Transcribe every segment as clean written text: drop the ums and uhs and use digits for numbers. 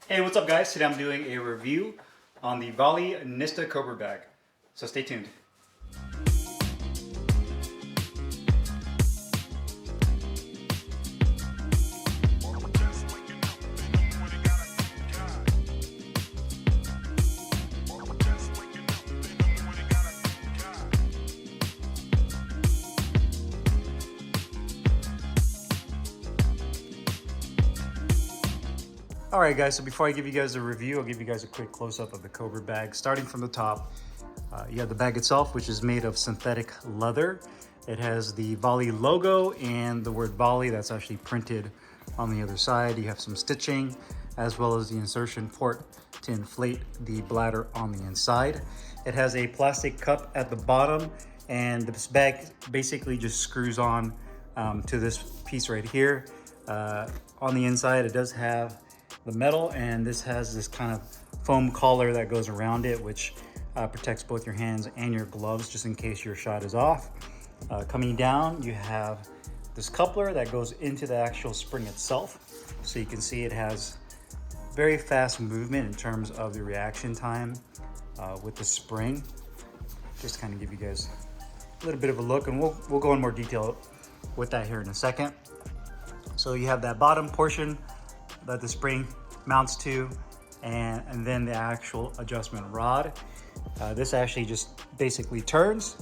Hey, what's up guys? Today I'm doing a review on the Vali Nista Cobra Bag. So stay tuned. All right guys, so before I give you guys a review, I'll give you guys a quick close-up of the Cobra Bag. Starting from the top, you have the bag itself, which is made of synthetic leather. It has the Vali logo and the word Vali that's actually printed on the other side. You have some stitching as well as the insertion port to inflate the bladder on the inside. It has a plastic cup at the bottom, and this bag basically just screws on to this piece right here. On the inside, it does have the metal, and this has this kind of foam collar that goes around it, which protects both your hands and your gloves just in case your shot is off. Coming down, you have this coupler that goes into the actual spring itself. So you can see it has very fast movement in terms of the reaction time with the spring. Just kind of give you guys a little bit of a look, and we'll go in more detail with that here in a second. So you have that bottom portion that the spring mounts to, and then the actual adjustment rod. This actually just basically turns,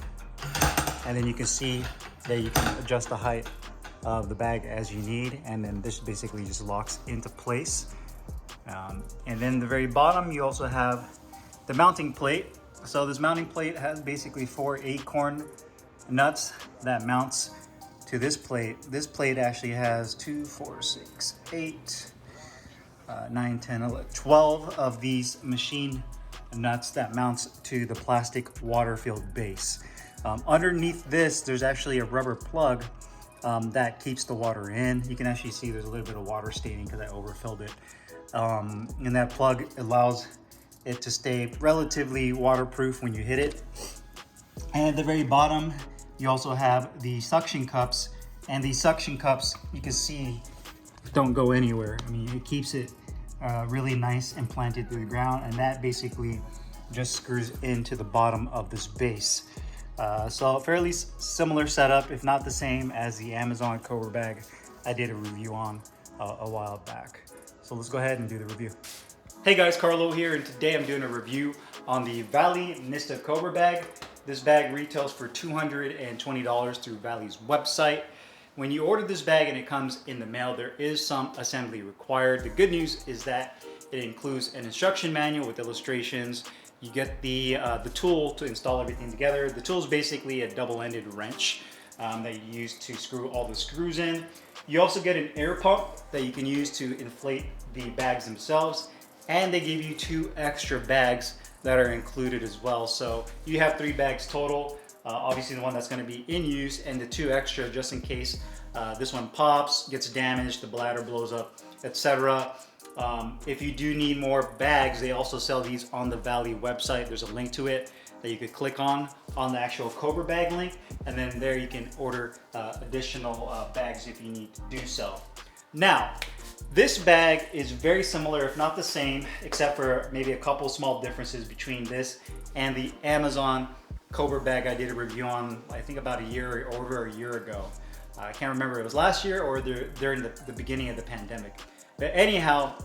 and then you can see that you can adjust the height of the bag as you need, and then this basically just locks into place. And then the very bottom, you also have the mounting plate. So this mounting plate has basically 4 acorn nuts that mounts to this plate. This plate actually has 2, 4, 6, 8, 9, 10, 11, 12 of these machine nuts that mounts to the plastic water-filled base. Underneath this, there's actually a rubber plug that keeps the water in. You can actually see there's a little bit of water staining because I overfilled it. And that plug allows it to stay relatively waterproof when you hit it. And at the very bottom, you also have the suction cups, and these suction cups, you can see, don't go anywhere. I mean, it keeps it really nice and planted to the ground, and that basically just screws into the bottom of this base. So fairly similar setup, if not the same as the Amazon Cobra Bag I did a review on a while back. So let's go ahead and do the review. Hey guys, Carlo here, and today I'm doing a review on the Vali Nista Cobra Bag. This bag retails for $220 through Vali's website. When you order this bag and it comes in the mail, there is some assembly required. The good news is that it includes an instruction manual with illustrations. You get the tool to install everything together. The tool is basically a double-ended wrench that you use to screw all the screws in. You also get an air pump that you can use to inflate the bags themselves, and they give you 2 extra bags that are included as well. So you have 3 bags total. Obviously the one that's going to be in use, and the 2 extra just in case this one pops, gets damaged, the bladder blows up, etc. If you do need more bags, they also sell these on the Vali website. There's a link to it that you could click on the actual Cobra Bag link, and then there you can order additional bags if you need to do so. Now, this bag is very similar, if not the same, except for maybe a couple small differences between this and the Amazon Cobra Bag I did a review on, I think about over a year ago. I can't remember if it was last year or during the beginning of the pandemic. But anyhow,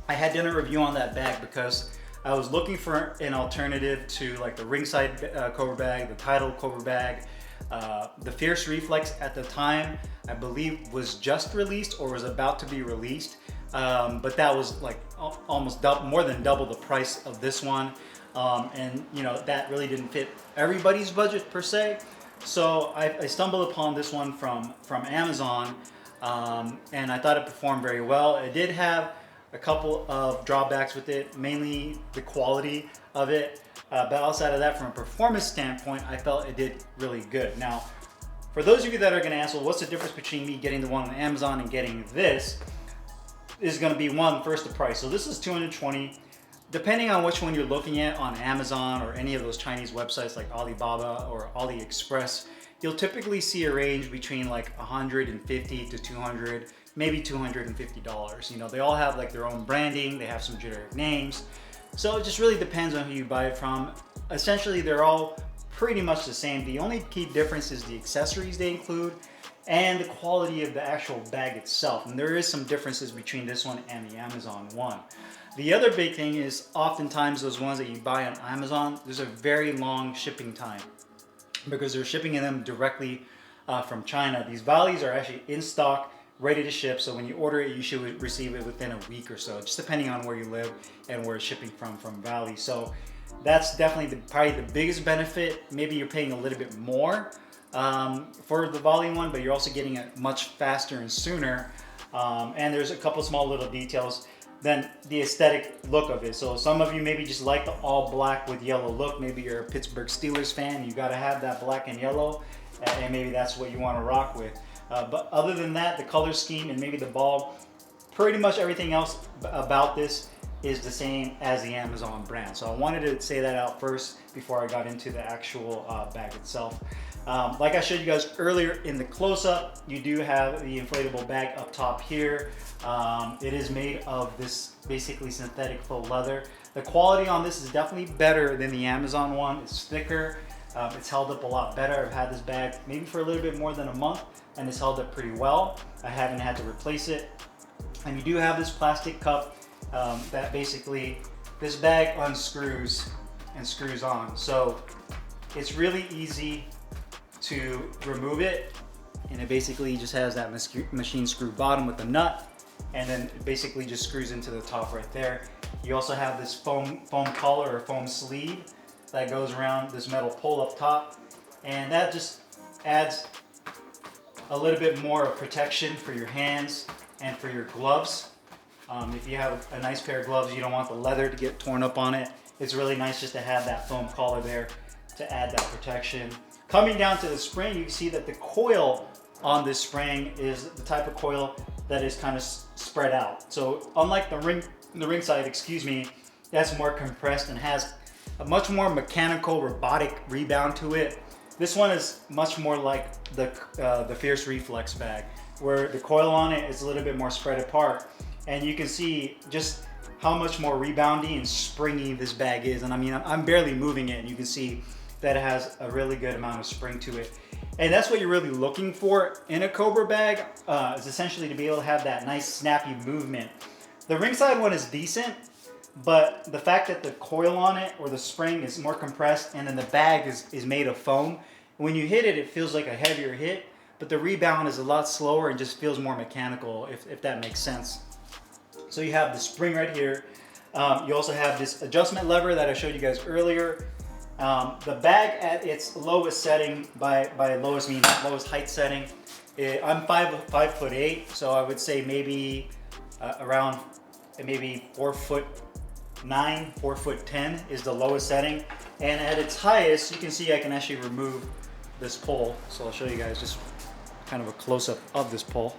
I had done a review on that bag because I was looking for an alternative to like the Ringside Cobra Bag, the Tidal Cobra Bag. The Fierce Reflex at the time, I believe, was just released or was about to be released. But that was like almost more than double the price of this one. And you know, that really didn't fit everybody's budget per se. So I stumbled upon this one from Amazon, and I thought it performed very well. It did have a couple of drawbacks with it, mainly the quality of it. But outside of that, from a performance standpoint, I felt it did really good. Now, for those of you that are gonna ask, well, what's the difference between me getting the one on Amazon and getting this? Is gonna be first the price. So this is $220. Depending on which one you're looking at on Amazon or any of those Chinese websites like Alibaba or AliExpress, you'll typically see a range between like 150 to 200 maybe $250. You know, they all have like their own branding, they have some generic names. So it just really depends on who you buy it from. Essentially, they're all pretty much the same. The only key difference is the accessories they include and the quality of the actual bag itself. And there is some differences between this one and the Amazon one. The other big thing is oftentimes those ones that you buy on Amazon, there's a very long shipping time because they're shipping them directly from China. These Valis are actually in stock, ready to ship. So when you order it, you should receive it within a week or so, just depending on where you live and where it's shipping from Vali. So that's definitely probably the biggest benefit. Maybe you're paying a little bit more for the Vali one, but you're also getting it much faster and sooner. And there's a couple small little details. Then the aesthetic look of it. So some of you maybe just like the all black with yellow look. Maybe you're a Pittsburgh Steelers fan. You got to have that black and yellow, and maybe that's what you want to rock with. But other than that, the color scheme and maybe the ball, pretty much everything else about this is the same as the Amazon brand. So I wanted to say that out first before I got into the actual bag itself. Like I showed you guys earlier in the close-up, you do have the inflatable bag up top here. It is made of this basically synthetic faux leather. The quality on this is definitely better than the Amazon one. It's thicker. It's held up a lot better. I've had this bag maybe for a little bit more than a month, and it's held up pretty well. I haven't had to replace it. And you do have this plastic cup that basically this bag unscrews and screws on. So it's really easy to remove it, and it basically just has that machine screw bottom with the nut, and then it basically just screws into the top right there. You also have this foam collar or foam sleeve that goes around this metal pole up top, and that just adds a little bit more of protection for your hands and for your gloves. If you have a nice pair of gloves, you don't want the leather to get torn up on it. It's really nice just to have that foam collar there to add that protection. Coming down to the spring, you can see that the coil on this spring is the type of coil that is kind of spread out. So unlike the ring side, that's more compressed and has a much more mechanical, robotic rebound to it. This one is much more like the Fierce Reflex bag, where the coil on it is a little bit more spread apart. And you can see just how much more reboundy and springy this bag is. And I mean, I'm barely moving it, and you can see that it has a really good amount of spring to it. And that's what you're really looking for in a Cobra bag, is essentially to be able to have that nice snappy movement. The ringside one is decent, but the fact that the coil on it or the spring is more compressed, and then the bag is made of foam, when you hit it, it feels like a heavier hit, but the rebound is a lot slower and just feels more mechanical, if that makes sense. So you have the spring right here. You also have this adjustment lever that I showed you guys earlier. The bag at its lowest setting, by lowest mean lowest height setting, I'm 5'8", so I would say maybe around maybe 4'9", 4'10" is the lowest setting. And at its highest, you can see I can actually remove this pole. So I'll show you guys just kind of a close-up of this pole.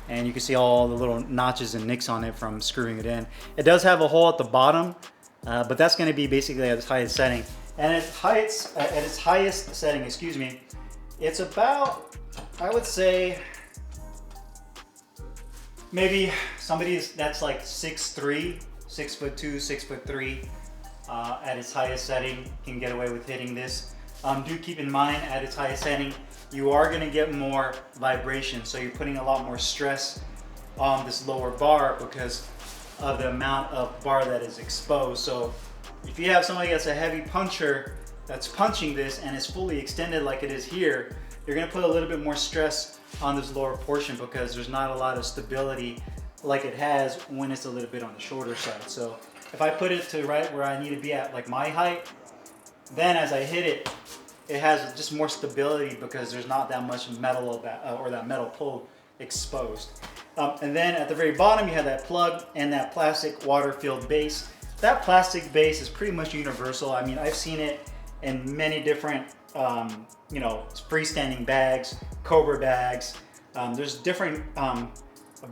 And you can see all the little notches and nicks on it from screwing it in. It does have a hole at the bottom, but that's going to be basically at its highest setting. And at its highest setting, it's about, I would say, maybe somebody that's like 6'3", 6'2", 6'3", at its highest setting can get away with hitting this. Do keep in mind, at its highest setting, you are going to get more vibration, so you're putting a lot more stress on this lower bar because of the amount of bar that is exposed. So if you have somebody that's a heavy puncher that's punching this and it's fully extended like it is here, you're going to put a little bit more stress on this lower portion because there's not a lot of stability like it has when it's a little bit on the shorter side. So if I put it to right where I need to be at, like my height, then as I hit it, it has just more stability because there's not that much metal or that metal pull exposed. And then at the very bottom, you have that plug and that plastic water-filled base. That plastic base is pretty much universal. I mean, I've seen it in many different, freestanding bags, Cobra bags. There's different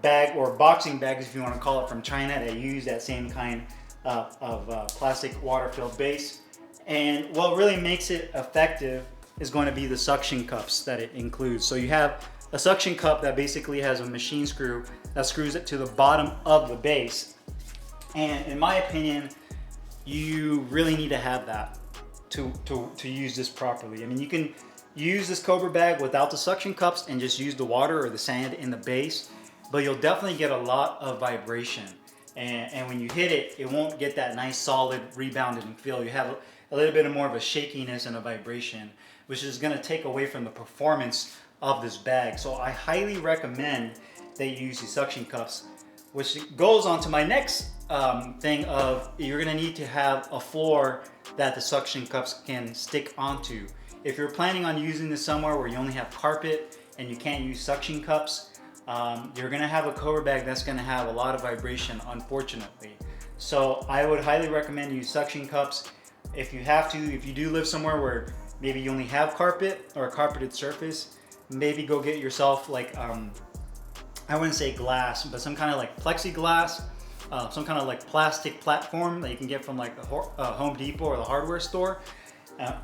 bag or boxing bags, if you want to call it, from China that use that same kind of plastic water-filled base. And what really makes it effective is going to be the suction cups that it includes. So you have a suction cup that basically has a machine screw that screws it to the bottom of the base. And in my opinion, you really need to have that to use this properly. I mean, you can use this Cobra bag without the suction cups and just use the water or the sand in the base, but you'll definitely get a lot of vibration. And when you hit it, it won't get that nice solid rebounding feel. You have a little bit more of a shakiness and a vibration, which is gonna take away from the performance of this bag. So I highly recommend that you use the suction cups, which goes on to my next thing of you're gonna need to have a floor that the suction cups can stick onto. If you're planning on using this somewhere where you only have carpet and you can't use suction cups, you're gonna have a Cobra bag that's gonna have a lot of vibration, unfortunately. So I would highly recommend you use suction cups. If you have to, if you do live somewhere where maybe you only have carpet or a carpeted surface, maybe go get yourself like, I wouldn't say glass, but some kind of like plexiglass, some kind of like plastic platform that you can get from like the Home Depot or the hardware store.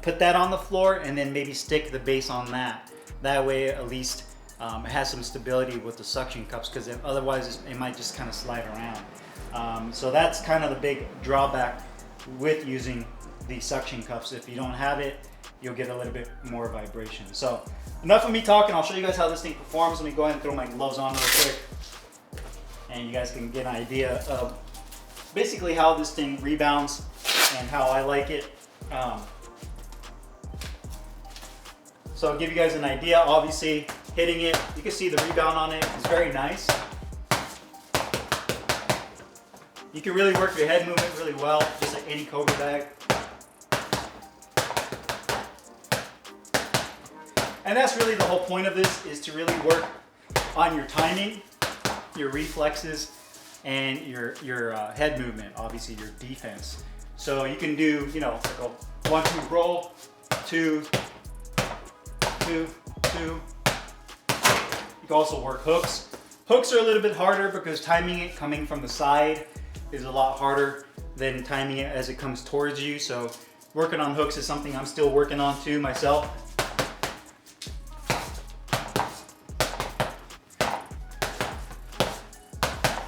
Put that on the floor and then maybe stick the base on that. That way at least it has some stability with the suction cups, because otherwise it might just kind of slide around. So that's kind of the big drawback with using the suction cups. If you don't have it, you'll get a little bit more vibration. So enough of me talking. I'll show you guys how this thing performs. Let me go ahead and throw my gloves on real quick, and you guys can get an idea of basically how this thing rebounds and how I like it. So I'll give you guys an idea. Obviously, hitting it, you can see the rebound on it. It's very nice. You can really work your head movement really well, just like any Cobra bag. And that's really the whole point of this, is to really work on your timing, your reflexes, and your head movement, obviously your defense. So you can do, you know, like a 1-2 roll, 2, 2, 2. You can also work hooks. Hooks are a little bit harder because timing it coming from the side is a lot harder than timing it as it comes towards you. So working on hooks is something I'm still working on too myself.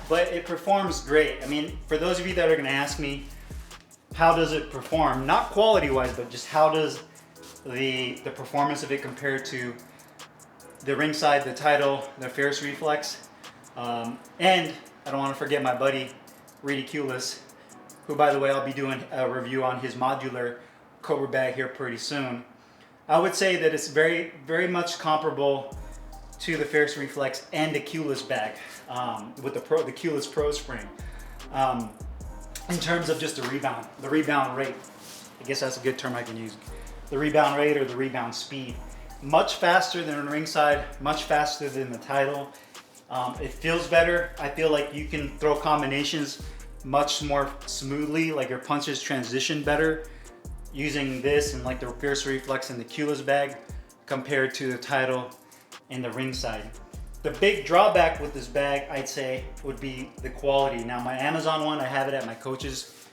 But it performs great. I mean, for those of you that are gonna ask me, how does it perform? Not quality-wise, but just how does the performance of it compare to the ringside, the Tidal, the Fierce Reflex. And I don't want to forget my buddy, Ridiculous, who, by the way, I'll be doing a review on his modular Cobra bag here pretty soon. I would say that it's very, very much comparable to the Fierce Reflex and the Keyless bag with the Keyless Pro Spring. In terms of just the rebound rate. I guess that's a good term I can use. The rebound rate or the rebound speed. Much faster than ringside, much faster than the Tidal. It feels better. I feel like you can throw combinations much more smoothly, like your punches transition better using this and like the Fierce Reflex and the Keyless bag compared to the Tidal and the ringside. The big drawback with this bag, I'd say, would be the quality. Now my Amazon one, I have it at my coach's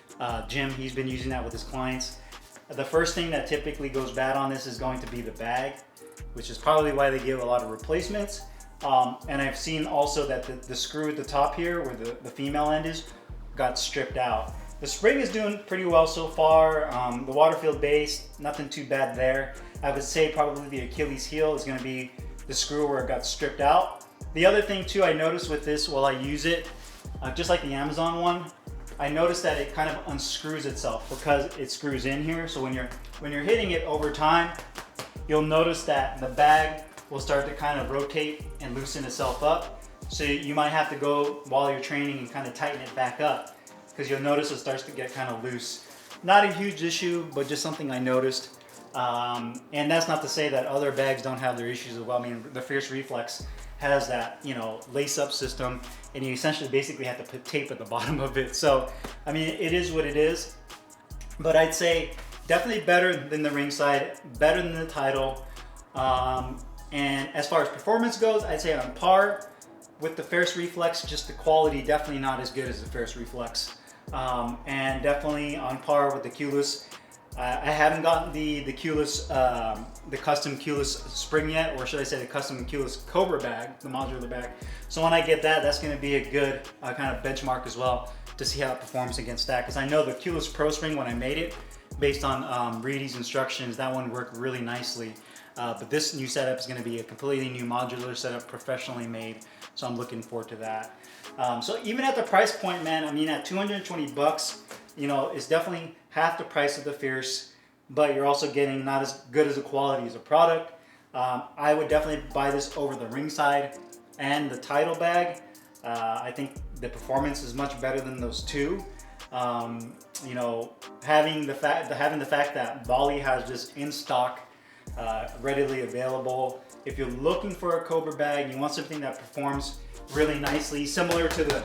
gym. He's been using that with his clients. The first thing that typically goes bad on this is going to be the bag, which is probably why they give a lot of replacements. And I've seen also that the screw at the top here, where the female end is, got stripped out. The spring is doing pretty well so far. The Waterfield base, nothing too bad there. I would say probably the Achilles heel is gonna be the screw where it got stripped out. The other thing too I noticed with this while I use it, just like the Amazon one, I noticed that it kind of unscrews itself because it screws in here. So when you're hitting it over time, you'll notice that the bag will start to kind of rotate and loosen itself up. So you might have to go while you're training and kind of tighten it back up, because you'll notice it starts to get kind of loose. Not a huge issue, but just something I noticed. And that's not to say that other bags don't have their issues as well. I mean, the Fierce Reflex has that, you know, lace-up system, and you essentially basically have to put tape at the bottom of it. So, I mean, it is what it is. But I'd say definitely better than the ringside, better than the Tidal. And as far as performance goes, I'd say on par with the Fierce Reflex. Just the quality definitely not as good as the Fierce Reflex. And definitely on par with the Keyless. I haven't gotten the keyless, the custom keyless spring yet, or should I say the custom keyless Cobra bag, the modular bag. So when I get that, that's going to be a good kind of benchmark as well to see how it performs against that. Because I know the keyless Pro Spring, when I made it, based on Reedy's instructions, that one worked really nicely. But this new setup is going to be a completely new modular setup, professionally made. So I'm looking forward to that. So even at the price point, man, I mean, at 220 bucks, you know, it's definitely half the price of the Fierce, but you're also getting not as good as a quality as a product. I would definitely buy this over the Ringside and the Tidal bag. I think the performance is much better than those two. You know, having the fact that Vali has just in stock, readily available. If you're looking for a Cobra bag, you want something that performs really nicely, similar to the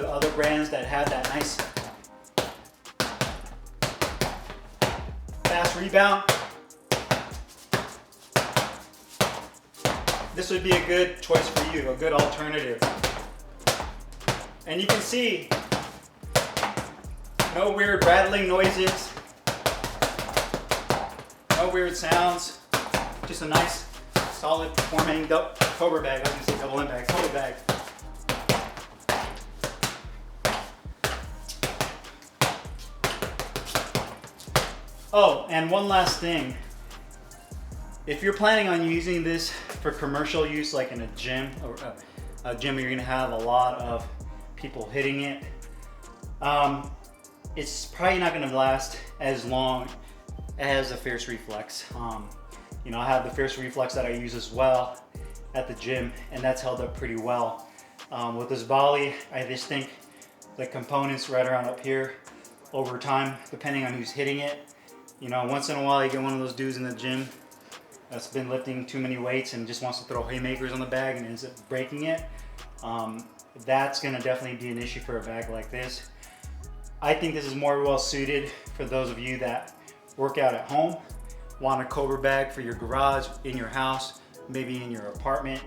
other brands that have that nice fast rebound. This would be a good choice for you, a good alternative. And you can see no weird rattling noises, no weird sounds, just a nice solid performing Cobra bag. I was gonna say double M bag, Cobra bag. Oh, and one last thing. If you're planning on using this for commercial use, like in a gym, or a gym where you're gonna have a lot of people hitting it, it's probably not gonna last as long as the Fierce Reflex. You know, I have the Fierce Reflex that I use as well at the gym, and that's held up pretty well. With this Vali, I just think the components right around up here, over time, depending on who's hitting it, you know, once in a while you get one of those dudes in the gym that's been lifting too many weights and just wants to throw haymakers on the bag and ends up breaking it. That's gonna definitely be an issue for a bag like this. I think this is more well suited for those of you that work out at home, want a Cobra bag for your garage, in your house, maybe in your apartment.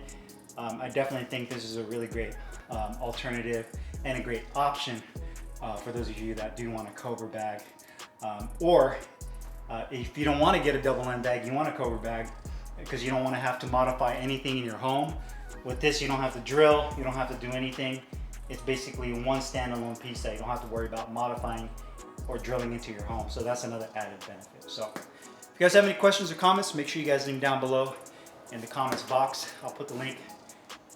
I definitely think this is a really great alternative and a great option for those of you that do want a Cobra bag. Or if you don't want to get a double M bag, you want a Cobra bag because you don't want to have to modify anything in your home. With this, you don't have to drill, you don't have to do anything. It's basically one standalone piece that you don't have to worry about modifying or drilling into your home. So that's another added benefit. So if you guys have any questions or comments, make sure you guys leave them down below in the comments box. I'll put the link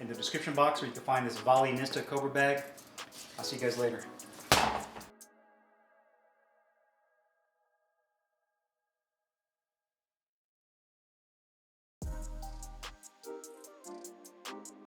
in the description box where you can find this Vali Nista Cobra bag. I'll see you guys later.